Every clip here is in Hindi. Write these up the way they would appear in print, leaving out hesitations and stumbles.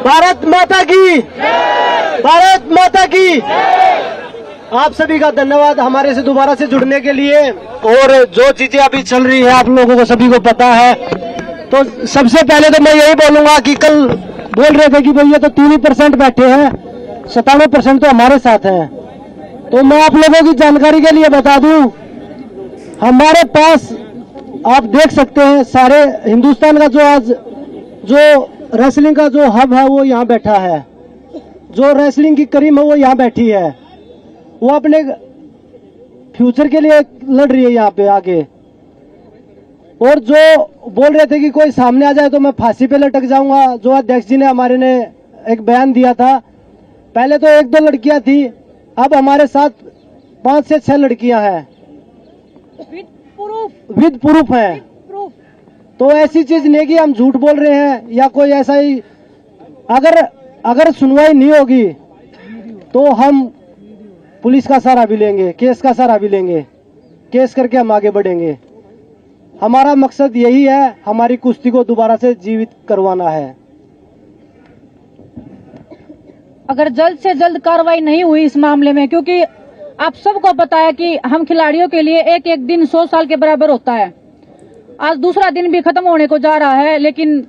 भारत माता की, भारत माता की। आप सभी का धन्यवाद हमारे से दोबारा से जुड़ने के लिए। और जो चीजें अभी चल रही है आप लोगों को सभी को पता है। तो सबसे पहले तो मैं यही बोलूंगा कि कल बोल रहे थे कि भैया तो 3% बैठे हैं, 97% तो हमारे साथ हैं। तो मैं आप लोगों की जानकारी के लिए बता दूं, हमारे पास आप देख सकते हैं सारे हिंदुस्तान का जो रेसलिंग का जो हब है वो यहाँ बैठा है, जो रेसलिंग की करीम है वो यहाँ बैठी है। वो अपने फ्यूचर के लिए लड़ रही है यहाँ पे आके। और जो बोल रहे थे कि कोई सामने आ जाए तो मैं फांसी पे लटक जाऊंगा, जो अध्यक्ष जी ने हमारे ने एक बयान दिया था। पहले तो 1-2 लड़कियां थी, अब हमारे साथ 5 से 6 लड़कियां हैं विद प्रूफ हैं। तो ऐसी चीज नहीं कि हम झूठ बोल रहे हैं या कोई ऐसा ही। अगर सुनवाई नहीं होगी तो हम पुलिस का सहारा भी लेंगे, केस का सहारा भी लेंगे, केस करके हम आगे बढ़ेंगे। हमारा मकसद यही है, हमारी कुश्ती को दोबारा से जीवित करवाना है। अगर जल्द से जल्द कार्रवाई नहीं हुई इस मामले में, क्योंकि आप सबको पता है कि हम खिलाड़ियों के लिए एक एक दिन 100 साल के बराबर होता है। आज दूसरा दिन भी खत्म होने को जा रहा है, लेकिन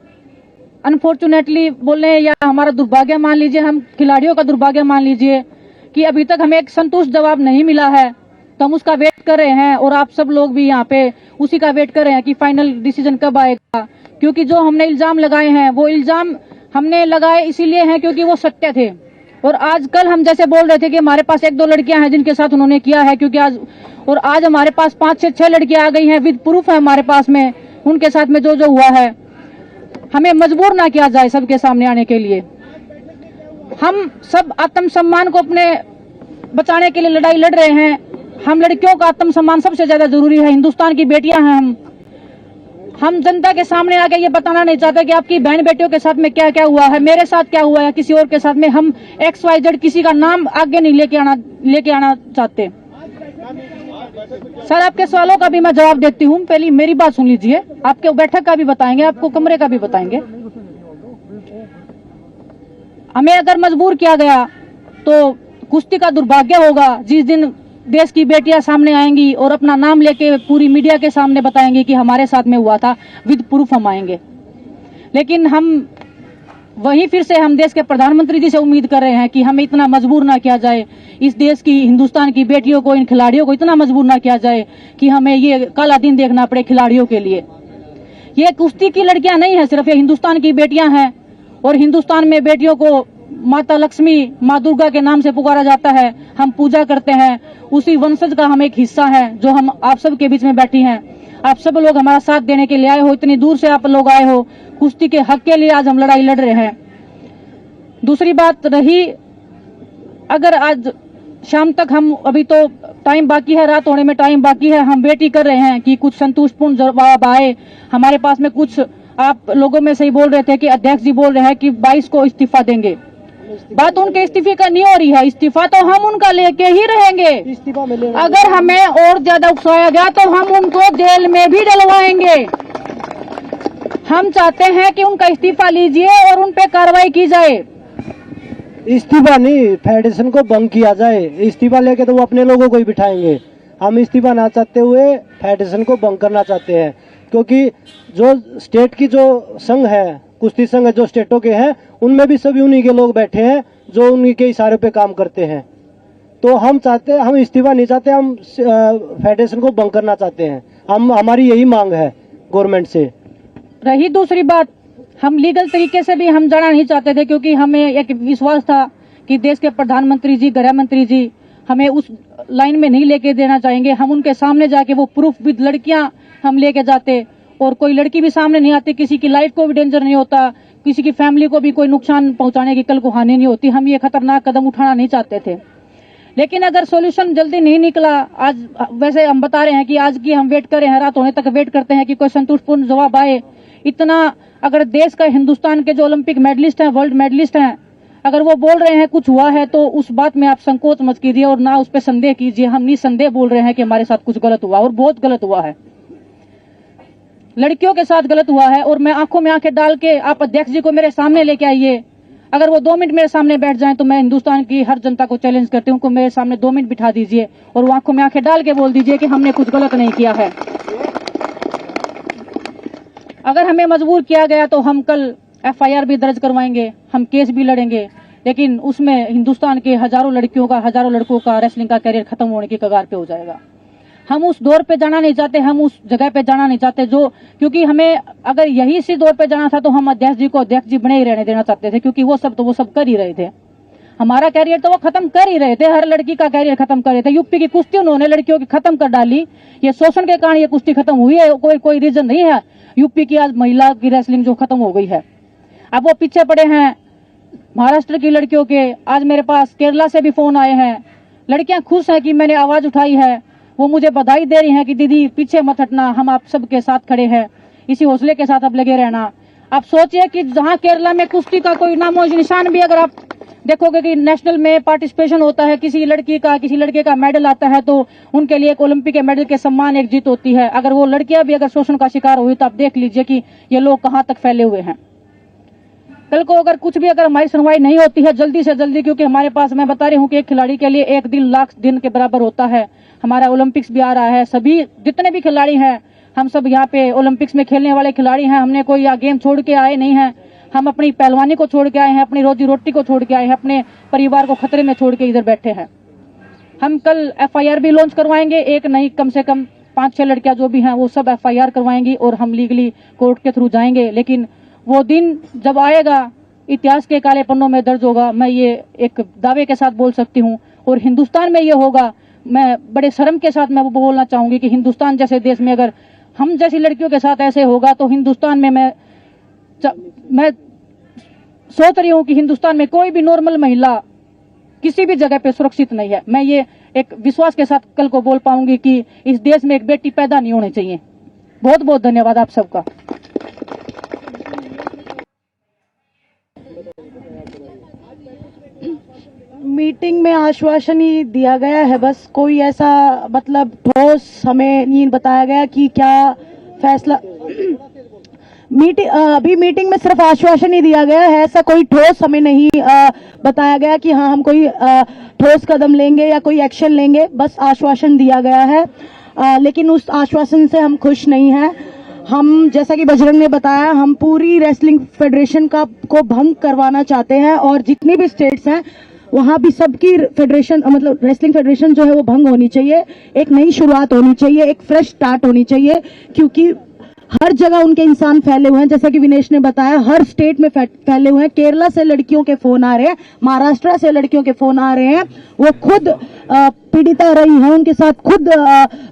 अनफॉर्चुनेटली बोले या हमारा दुर्भाग्य मान लीजिए, हम खिलाड़ियों का दुर्भाग्य मान लीजिए कि अभी तक हमें एक संतुष्ट जवाब नहीं मिला है। तो हम उसका वेट कर रहे हैं और आप सब लोग भी यहाँ पे उसी का वेट कर रहे हैं कि फाइनल डिसीजन कब आएगा। क्योंकि जो हमने इल्जाम लगाए हैं वो इल्जाम हमने लगाए इसीलिए हैं क्योंकि वो सत्य थे। और आज कल हम जैसे बोल रहे थे कि हमारे पास 1-2 लड़कियां हैं जिनके साथ उन्होंने किया है, क्योंकि आज हमारे पास 5 से 6 लड़कियां आ गई हैं विद प्रूफ है हमारे पास में, उनके साथ में जो हुआ है। हमें मजबूर ना किया जाए सबके सामने आने के लिए। हम सब आत्मसम्मान को अपने बचाने के लिए लड़ाई लड़ रहे हैं। हम लड़कियों का आत्मसम्मान सबसे ज्यादा जरूरी है। हिंदुस्तान की बेटियां हैं हम जनता के सामने आके ये बताना नहीं चाहते कि आपकी बहन बेटियों के साथ में क्या क्या हुआ है, मेरे साथ क्या हुआ है, किसी और के साथ में। हम XYZ किसी का नाम आगे नहीं लेके आना चाहते। सर, आपके सवालों का भी मैं जवाब देती हूँ। पहले मेरी बात सुन लीजिए। आपके बैठक का भी बताएंगे, आपको कमरे का भी बताएंगे। हमें अगर मजबूर किया गया तो कुश्ती का दुर्भाग्य होगा जिस दिन देश की बेटियां सामने आएंगी और अपना नाम लेके पूरी मीडिया के सामने बताएंगे कि हमारे साथ में हुआ था, विद प्रूफ हम आएंगे। लेकिन हम वहीं फिर से हम देश के प्रधानमंत्री जी से उम्मीद कर रहे हैं कि हमें इतना मजबूर ना किया जाए, इस देश की हिंदुस्तान की बेटियों को, इन खिलाड़ियों को इतना मजबूर ना किया जाए कि हमें ये काला दिन देखना पड़े खिलाड़ियों के लिए। ये कुश्ती की लड़कियां नहीं है सिर्फ, ये हिंदुस्तान की बेटियां हैं। और हिंदुस्तान में बेटियों को माता लक्ष्मी, माँ दुर्गा के नाम से पुकारा जाता है। हम पूजा करते हैं, उसी वंशज का हम एक हिस्सा है जो हम आप सब के बीच में बैठी हैं। आप सब लोग हमारा साथ देने के लिए आए हो, इतनी दूर से आप लोग आए हो। कुश्ती के हक के लिए आज हम लड़ाई लड़ रहे हैं। दूसरी बात रही, अगर आज शाम तक हम, अभी तो टाइम बाकी है, रात होने में टाइम बाकी है, हम वेट ही कर रहे हैं कि कुछ संतुष्टपूर्ण जवाब आए हमारे पास में। कुछ आप लोगों में से ही बोल रहे थे कि अध्यक्ष जी बोल रहे हैं कि 22 को इस्तीफा देंगे। बात उनके इस्तीफे का नहीं हो रही है, इस्तीफा तो हम उनका लेके ही रहेंगे। अगर हमें और ज्यादा उकसाया गया तो हम उनको जेल में भी डलवाएंगे। हम चाहते हैं कि उनका इस्तीफा लीजिए और उन पे कार्रवाई की जाए। इस्तीफा नहीं, फेडरेशन को भंग किया जाए। इस्तीफा लेके तो वो अपने लोगों को ही बिठाएंगे। हम इस्तीफा ना चाहते हुए फेडरेशन को भंग करना चाहते हैं, क्योंकि जो स्टेट की जो संघ है, कुश्ती संघ जो स्टेटों के हैं, उनमें भी सभी उन्हीं के लोग बैठे हैं जो उन्हीं के इशारे पे काम करते हैं। तो हम इस्तीफा नहीं चाहते, हम फेडरेशन को भंग करना चाहते हैं। हमारी यही मांग है गवर्नमेंट से। रही दूसरी बात, हम लीगल तरीके से भी हम जाना नहीं चाहते थे, क्योंकि हमें एक विश्वास था कि देश के प्रधानमंत्री जी, गृह मंत्री जी हमें उस लाइन में नहीं लेके देना चाहेंगे। हम उनके सामने जाके वो प्रूफ विद लड़कियां हम लेके जाते, और कोई लड़की भी सामने नहीं आती, किसी की लाइफ को भी डेंजर नहीं होता, किसी की फैमिली को भी कोई नुकसान पहुंचाने की कल को हानि नहीं होती। हम ये खतरनाक कदम उठाना नहीं चाहते थे। लेकिन अगर सॉल्यूशन जल्दी नहीं निकला, आज वैसे हम बता रहे हैं कि आज की हम वेट कर रहे हैं, रात होने तक वेट करते हैं कि कोई संतुष्टपूर्ण जवाब आए। इतना अगर देश का, हिंदुस्तान के जो ओलंपिक मेडलिस्ट हैं, वर्ल्ड मेडलिस्ट हैं, अगर वो बोल रहे हैं कुछ हुआ है तो उस बात में आप संकोच मत कीजिए और ना उस पर संदेह कीजिए। हम निसंदेह बोल रहे हैं कि हमारे साथ कुछ गलत हुआ और बहुत गलत हुआ है, लड़कियों के साथ गलत हुआ है। और मैं आंखों में आंखें डाल के, आप अध्यक्ष जी को मेरे सामने लेके आइए, अगर वो 2 मिनट मेरे सामने बैठ जाएं तो मैं हिंदुस्तान की हर जनता को चैलेंज करती हूँ कि मेरे सामने 2 मिनट बिठा दीजिए और वो आंखों में आंखें डाल के बोल दीजिए कि हमने कुछ गलत नहीं किया है। अगर हमें मजबूर किया गया तो हम कल FIR भी दर्ज करवाएंगे, हम केस भी लड़ेंगे, लेकिन उसमें हिंदुस्तान के हजारों लड़कियों का, हजारों लड़कों का रेसलिंग का करियर खत्म होने की कगार पे हो जाएगा। हम उस दौर पे जाना नहीं चाहते, हम उस जगह पे जाना नहीं चाहते जो, क्योंकि हमें अगर यही इसी दौर पे जाना था तो हम अध्यक्ष जी को अध्यक्ष जी बने ही रहने देना चाहते थे, क्योंकि वो सब कर ही रहे थे। हमारा कैरियर तो वो खत्म कर ही रहे थे, हर लड़की का कैरियर खत्म कर रहे थे। यूपी की कुश्ती उन्होंने लड़कियों की खत्म कर डाली, ये शोषण के कारण ये कुश्ती खत्म हुई है, कोई रीजन नहीं है यूपी की आज महिला की रेसलिंग जो खत्म हो गई है। अब वो पीछे पड़े हैं महाराष्ट्र की लड़कियों के। आज मेरे पास केरला से भी फोन आए हैं, लड़कियां खुश हैं कि मैंने आवाज उठाई है, वो मुझे बधाई दे रही हैं कि दीदी पीछे मत हटना, हम आप सबके साथ खड़े हैं, इसी हौसले के साथ अब लगे रहना। आप सोचिए कि जहां केरला में कुश्ती का कोई नामो निशान भी, अगर आप देखोगे कि नेशनल में पार्टिसिपेशन होता है, किसी लड़की का किसी लड़के का मेडल आता है तो उनके लिए एक ओलंपिक के मेडल के सम्मान एक जीत होती है। अगर वो लड़कियां भी अगर शोषण का शिकार हुई तो आप देख लीजिए कि ये लोग कहां तक फैले हुए हैं। कल को अगर कुछ भी अगर हमारी सुनवाई नहीं होती है जल्दी से जल्दी, क्योंकि हमारे पास, मैं बता रही हूँ कि एक खिलाड़ी के लिए एक दिन लाख दिन के बराबर होता है। हमारा ओलंपिक्स भी आ रहा है, सभी जितने भी खिलाड़ी हैं हम सब यहाँ पे ओलंपिक्स में खेलने वाले खिलाड़ी हैं। हमने कोई यहाँ गेम छोड़ के आए नहीं हैं, हम अपनी पहलवानी को छोड़ के आए हैं, अपनी रोजी रोटी को छोड़ के आए हैं, अपने परिवार को खतरे में छोड़ के इधर बैठे हैं। हम कल FIR भी लॉन्च करवाएंगे, एक नहीं कम से कम 5-6 लड़कियां जो भी हैं वो सब FIR करवाएंगी और हम लीगली कोर्ट के थ्रू जाएंगे। लेकिन वो दिन जब आएगा इतिहास के काले पन्नों में दर्ज होगा, मैं ये एक दावे के साथ बोल सकती हूँ। और हिंदुस्तान में ये होगा, मैं बड़े शर्म के साथ मैं वो बोलना चाहूंगी कि हिंदुस्तान जैसे देश में अगर हम जैसी लड़कियों के साथ ऐसे होगा तो हिंदुस्तान में मैं सोच रही हूँ कि हिंदुस्तान में कोई भी नॉर्मल महिला किसी भी जगह पे सुरक्षित नहीं है। मैं ये एक विश्वास के साथ कल को बोल पाऊंगी कि इस देश में एक बेटी पैदा नहीं होनी चाहिए। बहुत बहुत धन्यवाद आप सबका। मीटिंग में आश्वासन ही दिया गया है, बस कोई ऐसा मतलब ठोस हमें नहीं बताया गया कि क्या फैसला। अभी मीटिंग में सिर्फ आश्वासन ही दिया गया है, ऐसा कोई ठोस हमें नहीं बताया गया कि हाँ हम कोई ठोस कदम लेंगे या कोई एक्शन लेंगे, बस आश्वासन दिया गया है। लेकिन उस आश्वासन से हम खुश नहीं हैं। हम, जैसा कि बजरंग ने बताया, हम पूरी रेसलिंग फेडरेशन को भंग करवाना चाहते हैं और जितनी भी स्टेट्स हैं वहां भी सबकी फेडरेशन, मतलब रेसलिंग फेडरेशन जो है वो भंग होनी चाहिए। एक नई शुरुआत होनी चाहिए, एक फ्रेश स्टार्ट होनी चाहिए, क्योंकि हर जगह उनके इंसान फैले हुए हैं। जैसा कि विनेश ने बताया, हर स्टेट में फैले हुए हैं। केरला से लड़कियों के फोन आ रहे हैं, महाराष्ट्र से लड़कियों के फोन आ रहे हैं, वो खुद पीड़िता रही हैं, उनके साथ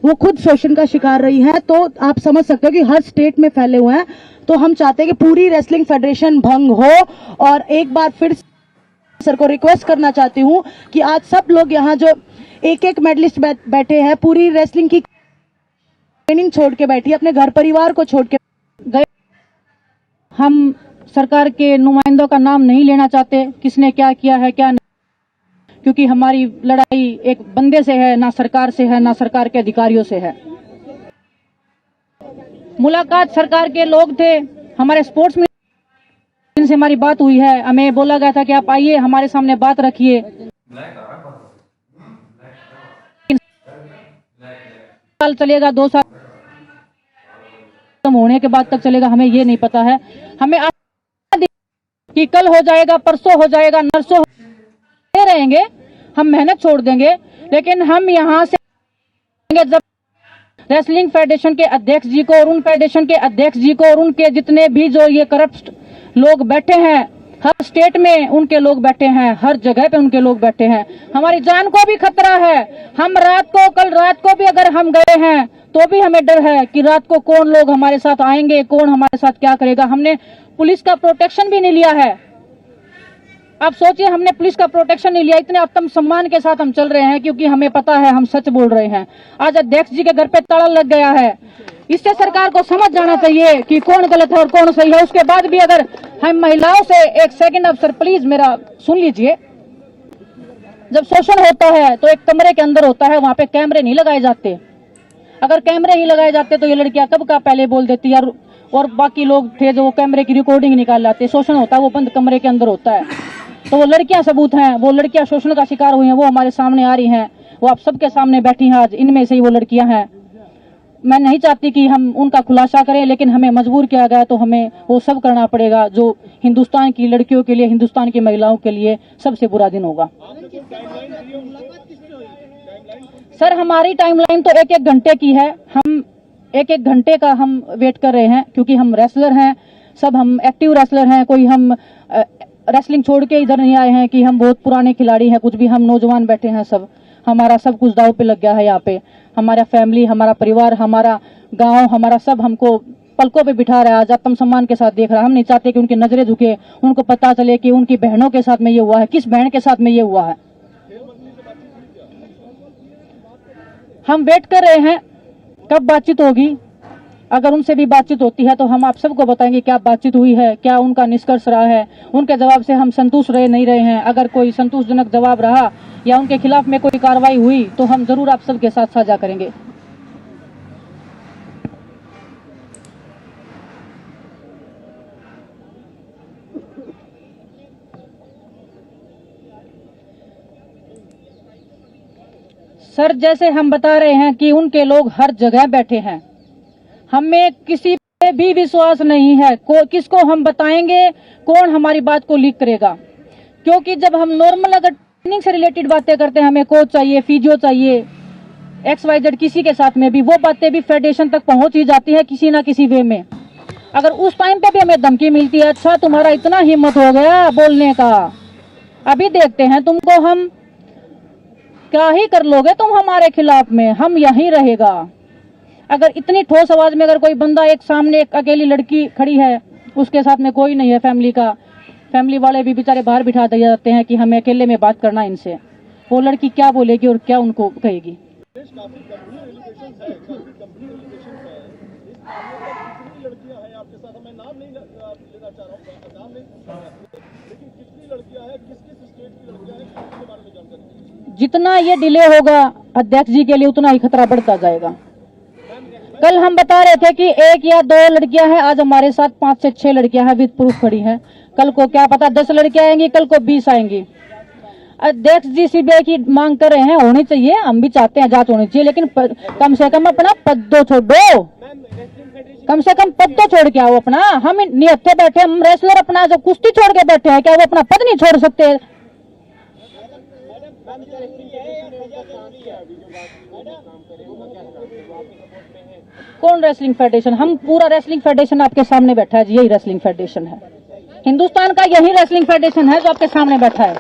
वो खुद शोषण का शिकार रही हैं। तो आप समझ सकते हो कि हर स्टेट में फैले हुए हैं। तो हम चाहते हैं कि पूरी रेसलिंग फेडरेशन भंग हो। और एक बार फिर सर को रिक्वेस्ट करना चाहती हूं कि आज सब लोग यहाँ जो एक मेडलिस्ट बैठे हैं, पूरी रेसलिंग की ट्रेनिंग छोड़ के बैठी, अपने घर परिवार को छोड़ के गए। हम सरकार के नुमाइंदों का नाम नहीं लेना चाहते, किसने क्या किया है क्या नहीं, क्योंकि हमारी लड़ाई एक बंदे से है, ना सरकार से है, ना सरकार के अधिकारियों से है। मुलाकात सरकार के लोग थे, हमारे स्पोर्ट्स में जिनसे हमारी बात हुई है, हमें बोला गया था कि आप आइए हमारे सामने बात रखिए। साल चलेगा, 2 साल होने के बाद तक चलेगा, हमें ये नहीं पता है। हमें कि कल हो जाएगा, परसों हो जाएगा, नरसों रहेंगे, हम मेहनत छोड़ देंगे, लेकिन हम यहाँ से जब रेसलिंग फेडरेशन के अध्यक्ष जी को और उन फेडरेशन के अध्यक्ष जी को और उनके जितने भी जो ये करप्ट लोग बैठे हैं, हर स्टेट में उनके लोग बैठे हैं, हर जगह पे उनके लोग बैठे हैं, हमारी जान को भी खतरा है। हम कल रात को भी अगर हम गए हैं तो भी हमें डर है कि रात को कौन लोग हमारे साथ आएंगे, कौन हमारे साथ क्या करेगा। हमने पुलिस का प्रोटेक्शन भी नहीं लिया है। आप सोचिए, हमने पुलिस का प्रोटेक्शन नहीं लिया, इतने आत्म सम्मान के साथ हम चल रहे हैं, क्योंकि हमें पता है हम सच बोल रहे हैं। आज अध्यक्ष जी के घर पे ताला लग गया है, इससे सरकार को समझ जाना चाहिए कि कौन गलत है और कौन सही है। उसके बाद भी अगर हम महिलाओं से, एक सेकंड अफसर प्लीज मेरा सुन लीजिए, जब शोषण होता है तो एक कमरे के अंदर होता है, वहां पे कैमरे नहीं लगाए जाते। अगर कैमरे ही लगाए जाते तो ये लड़कियां कब का पहले बोल देती यार, और बाकी लोग थे जो कैमरे की रिकॉर्डिंग निकाल लाते। शोषण होता है वो बंद कमरे के अंदर होता है। तो वो लड़कियां सबूत हैं, वो लड़कियां शोषण का शिकार हुई हैं, वो हमारे सामने आ रही हैं, वो आप सबके सामने बैठी हैं आज, इनमें से ही वो लड़कियां हैं। मैं नहीं चाहती कि हम उनका खुलासा करें, लेकिन हमें मजबूर किया गया तो हमें वो सब करना पड़ेगा जो हिंदुस्तान की लड़कियों के लिए, हिंदुस्तान की महिलाओं के लिए सबसे बुरा दिन होगा। सर हमारी टाइमलाइन तो 1-1 घंटे की है, हम 1-1 घंटे का हम वेट कर रहे हैं, क्योंकि हम रेसलर हैं, सब हम एक्टिव रेसलर हैं, कोई हम रेसलिंग छोड़ के इधर नहीं आए हैं कि हम बहुत पुराने खिलाड़ी हैं, कुछ भी हम नौजवान बैठे हैं। सब हमारा सब कुछ दाव पे लग गया है यहाँ पे, हमारा फैमिली, हमारा परिवार, हमारा गांव, हमारा सब हमको पलकों पे बिठा रहा है, आज आत्म सम्मान के साथ देख रहा है। हम नहीं चाहते कि उनकी नजरें झुके, उनको पता चले कि उनकी बहनों के साथ में ये हुआ है, किस बहन के साथ में ये हुआ है। हम वेट कर रहे हैं कब बातचीत होगी, अगर उनसे भी बातचीत होती है तो हम आप सबको बताएंगे क्या बातचीत हुई है, क्या उनका निष्कर्ष रहा है, उनके जवाब से हम संतुष्ट रहे नहीं रहे हैं। अगर कोई संतोषजनक जवाब रहा या उनके खिलाफ में कोई कार्रवाई हुई तो हम जरूर आप सबके साथ साझा करेंगे। सर जैसे हम बता रहे हैं कि उनके लोग हर जगह बैठे हैं, हमें किसी पे भी विश्वास नहीं है, किसको हम बताएंगे, कौन हमारी बात को लीक करेगा। क्योंकि जब हम नॉर्मल अगर ट्रेनिंग से रिलेटेड बातें करते हैं, हमें कोच चाहिए, फिजियो चाहिए, XYZ किसी के साथ में भी वो बातें भी फेडरेशन तक पहुंच ही जाती है किसी ना किसी वे में। अगर उस टाइम पे भी हमें धमकी मिलती है, अच्छा तुम्हारा इतना हिम्मत हो गया बोलने का, अभी देखते हैं तुमको हम क्या ही कर लोगे तुम हमारे खिलाफ में, हम यहीं रहेगा। अगर इतनी ठोस आवाज में अगर कोई बंदा, एक सामने एक अकेली लड़की खड़ी है, उसके साथ में कोई नहीं है फैमिली का, फैमिली वाले भी बेचारे बाहर बिठा दिए जाते हैं कि हमें अकेले में बात करना इनसे, वो लड़की क्या बोलेगी और क्या उनको कहेगी। जितना ये डिले होगा अध्यक्ष जी के लिए उतना ही खतरा बढ़ता जाएगा। कल हम बता रहे थे कि 1 या 2 लड़कियां हैं, आज हमारे साथ 5 से 6 लड़कियां हैं विद प्रूफ खड़ी हैं। कल को क्या पता 10 लड़कियां आएंगी, कल को 20 आएंगी। अध्यक्ष जी CBI की मांग कर रहे हैं, होनी चाहिए, हम भी चाहते हैं जांच होनी चाहिए, लेकिन कम से कम अपना पद तो छोड़ो, कम से कम पद तो छोड़ के आओ अपना। हम निहत्थे बैठे, हम रेसलर अपना जो कुश्ती छोड़ के बैठे हैं, क्या वो अपना पद नहीं छोड़ सकते? कौन रेसलिंग फेडरेशन? हम पूरा रेसलिंग फेडरेशन आपके सामने बैठा है जी, यही रेसलिंग फेडरेशन है हिंदुस्तान का, यही रेसलिंग फेडरेशन है जो आपके सामने बैठा है।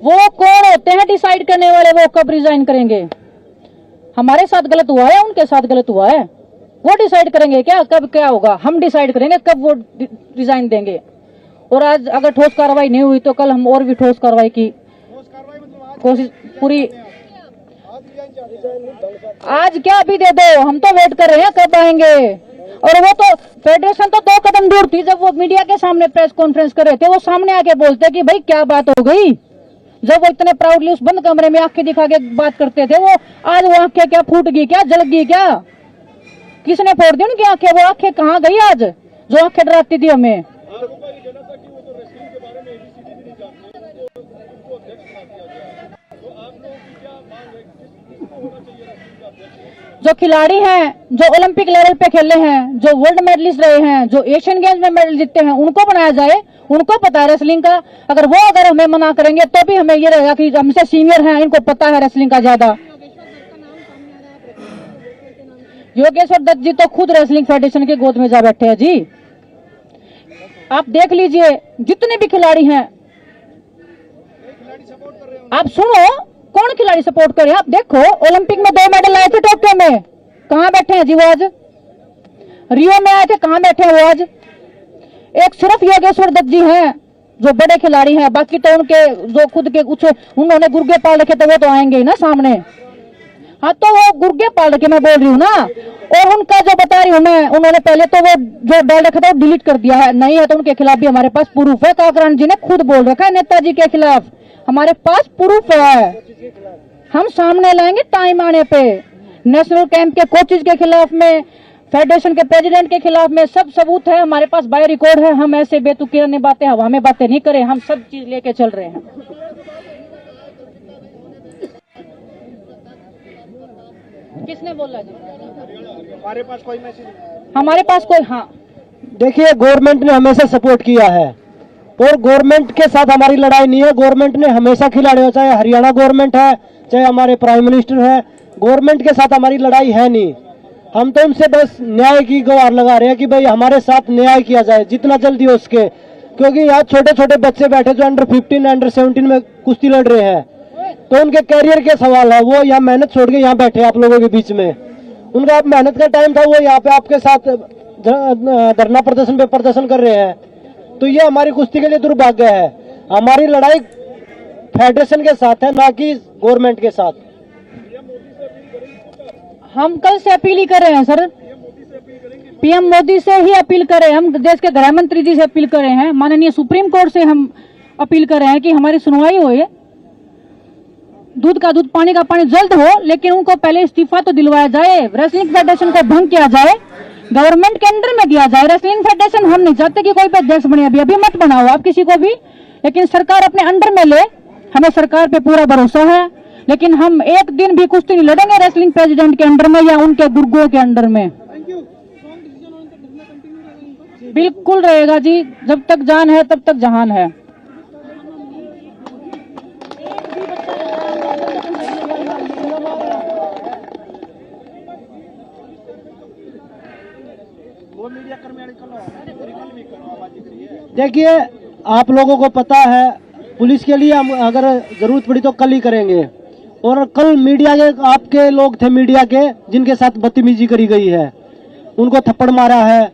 वो कौन होते हैं डिसाइड करने वाले, वो कब रिजाइन करेंगे? हमारे साथ गलत हुआ है, उनके साथ गलत हुआ है, वो डिसाइड करेंगे क्या कब क्या होगा? हम डिसाइड करेंगे कब वो रिजाइन देंगे। और आज अगर ठोस कार्रवाई नहीं हुई तो कल हम और भी ठोस कार्रवाई की कोशिश पूरी। आज क्या अभी दे दो, हम तो वेट कर रहे हैं कब आएंगे। और वो तो फेडरेशन तो 2 कदम दूर थी, जब वो मीडिया के सामने प्रेस कॉन्फ्रेंस कर रहे थे, वो सामने आके बोलते कि भाई क्या बात हो गई। जब वो इतने प्राउडली उस बंद कमरे में आंखें दिखा के बात करते थे, वो आज वो आंखें क्या फूट गई, क्या जल गई, क्या किसने फोड़ दी उनकी आंखें? वो आंखें कहाँ गई आज जो आंखें डराती थी हमें? जो खिलाड़ी हैं, जो ओलंपिक लेवल पे खेले हैं, जो वर्ल्ड मेडलिस्ट रहे हैं, जो एशियन गेम्स में मेडल जीते हैं, उनको बनाया जाए, उनको पता है रेसलिंग का। अगर हमें मना करेंगे तो भी हमें ये रहेगा कि हमसे सीनियर हैं, इनको पता है रेसलिंग का ज्यादा। योगेश्वर दत्त जी तो खुद रेसलिंग फेडरेशन के गोद में जा बैठे हैं जी। आप देख लीजिए जितने भी खिलाड़ी हैं, आप सुनो कौन खिलाड़ी सपोर्ट करे। आप देखो ओलंपिक में 2 मेडल आए थे टोक्यो में, कहां बैठे हैं जी वो आज? रियो में आए थे, कहां बैठे हैं वो आज? एक सिर्फ योगेश्वर दत्त जी हैं जो बड़े खिलाड़ी हैं, बाकी तो उनके जो खुद के कुछ उन्होंने गुर्गे पाल रखे थे वो तो आएंगे ही ना सामने। हाँ तो वो गुर्गे पाल रखे मैं बोल रही हूँ ना। और उनका जो बता रही हूँ मैं, उन्होंने पहले तो वो जो डाल रखा था वो डिलीट कर दिया है, नहीं है तो उनके खिलाफ भी हमारे पास प्रूफ है। काकरान जी ने खुद बोल रखा है नेताजी के खिलाफ, हमारे पास प्रूफ है, हम सामने लाएंगे टाइम आने पे। नेशनल कैंप के कोचेज के खिलाफ में, फेडरेशन के प्रेसिडेंट के खिलाफ में सब सबूत है हमारे पास, बाय रिकॉर्ड है। हम ऐसे बेतुकी बातें, हवा में बातें नहीं करें, हम सब चीज लेके चल रहे हैं। किसने बोला जी? हमारे पास कोई मैसेज? हमारे पास कोई, हाँ देखिए, गवर्नमेंट ने हमेशा सपोर्ट किया है और गवर्नमेंट के साथ हमारी लड़ाई नहीं है। गवर्नमेंट ने हमेशा खिलाड़ी हो, चाहे हरियाणा गवर्नमेंट है, चाहे हमारे प्राइम मिनिस्टर है, गवर्नमेंट के साथ हमारी लड़ाई है नहीं। हम तो उनसे बस न्याय की गुहार लगा रहे हैं कि भाई हमारे साथ न्याय किया जाए जितना जल्दी हो सके, क्योंकि यहाँ छोटे छोटे बच्चे बैठे जो अंडर 15 अंडर 17 में कुश्ती लड़ रहे हैं, तो उनके कैरियर के सवाल है। वो यहाँ मेहनत छोड़ के यहाँ बैठे आप लोगों के बीच में, उनका अब मेहनत का टाइम था, वो यहाँ पे आपके साथ धरना प्रदर्शन पे प्रदर्शन कर रहे हैं। तो ये हमारी कुश्ती के लिए दुर्भाग्य है। हमारी लड़ाई फेडरेशन के साथ है, ना कि गवर्नमेंट के साथ। हम कल से अपील ही कर रहे हैं सर, पीएम मोदी से ही अपील कर रहे हैं, हम देश के गृह मंत्री जी से अपील कर रहे हैं, माननीय सुप्रीम कोर्ट से हम अपील कर रहे हैं कि हमारी सुनवाई हो, दूध का दूध पानी का पानी जल्द हो, लेकिन उनको पहले इस्तीफा तो दिलवाया जाए। रेसलिंग फेडरेशन को भंग किया जाए, गवर्नमेंट के अंडर में दिया जाए। रेसलिंग फेडरेशन हम नहीं चाहते कि कोई भी अध्यक्ष बने, अभी मत बनाओ आप किसी को भी, लेकिन सरकार अपने अंडर में ले। हमें सरकार पे पूरा भरोसा है, लेकिन हम एक दिन भी कुश्ती नहीं लड़ेंगे रेसलिंग प्रेसिडेंट के अंडर में या उनके गुर्गों के अंडर में। बिल्कुल रहेगा जी, जब तक जान है तब तक जहान है। देखिए, आप लोगों को पता है, पुलिस के लिए हम अगर जरूरत पड़ी तो कल ही करेंगे। और कल मीडिया के, आपके लोग थे मीडिया के, जिनके साथ बदतमीजी करी गई है, उनको थप्पड़ मारा है,